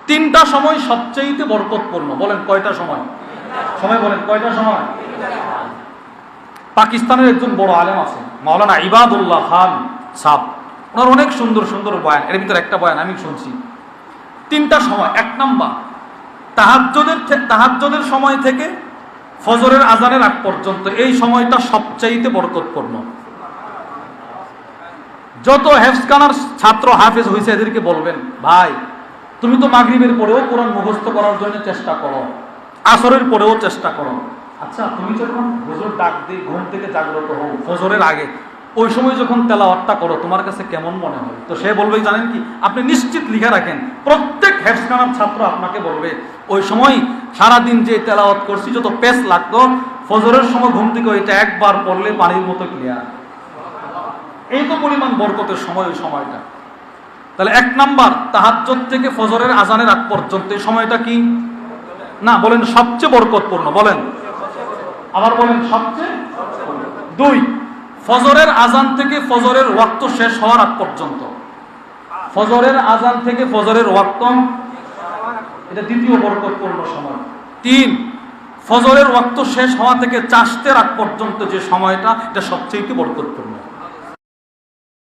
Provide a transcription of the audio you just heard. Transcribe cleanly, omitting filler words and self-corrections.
তিনটা সময় সবচেয়ে বরকতপূর্ণ। বলেন কয়টা সময়? সময় বলেন কয়টা সময়? পাকিস্তানের একজন বড় আলেম আছে, মাওলানা ইবাদুল্লাহ খান সাহেব। ওনার অনেক সুন্দর সুন্দর বয়ান, এর ভিতরে একটা বয়ান আমি শুনছি। তিনটা সময়। এক নাম্বার, তাহাজ্জুদের সময় থেকে ফজরের আজানের আগ পর্যন্ত, এই সময়টা সবচাইতে বরকতপূর্ণ। যত হেফজখানার ছাত্র হাফেজ হয়েছে এদেরকে বলবেন, ভাই তুমি তো মাগরিবের পরেও কোরআন মুখস্থ করার জন্য চেষ্টা করো, আসরের পরেও চেষ্টা করো। আচ্ছা, তুমি যখন হুজুর ডাক দিয়ে ঘুম থেকে জাগ্রত হও ফজরের আগে, ওই সময় যখন তেলাওয়াতটা করো তোমার কাছে কেমন মনে হয়? তো সে বলবে, জানেন কি, আপনি নিশ্চিত লিখে রাখেন, প্রত্যেক হেফজখানার ছাত্র আপনাকে বলবে ওই সময় সারাদিন যে তেলাওয়াত করছি যত পেস লাগতো, ফজরের সময় ঘুম থেকে ওইটা একবার পড়লে পানির মতো ক্লিয়ার। এই তো পরিমাণ বরকতের সময় ওই সময়টা। তাহলে এক নাম্বার, তাহাজ্জুদ থেকে ফজরের আজানের আগ পর্যন্ত এই সময়টা কি না বলেন সবচেয়ে বরকতপূর্ণ? বলেন, আবার বলেন সবচেয়ে। দুই, ফজরের আজান থেকে ফজরের ওয়াক্ত শেষ হওয়ার আগ পর্যন্ত, ফজরের আজান থেকে ফজরের ওয়াক্ত, এটা দ্বিতীয় বরকতপূর্ণ সময়। তিন, ফজরের ওয়াক্ত শেষ হওয়া থেকে চাশতের আগ পর্যন্ত যে সময়টা, এটা সবচেয়ে বরকতপূর্ণ।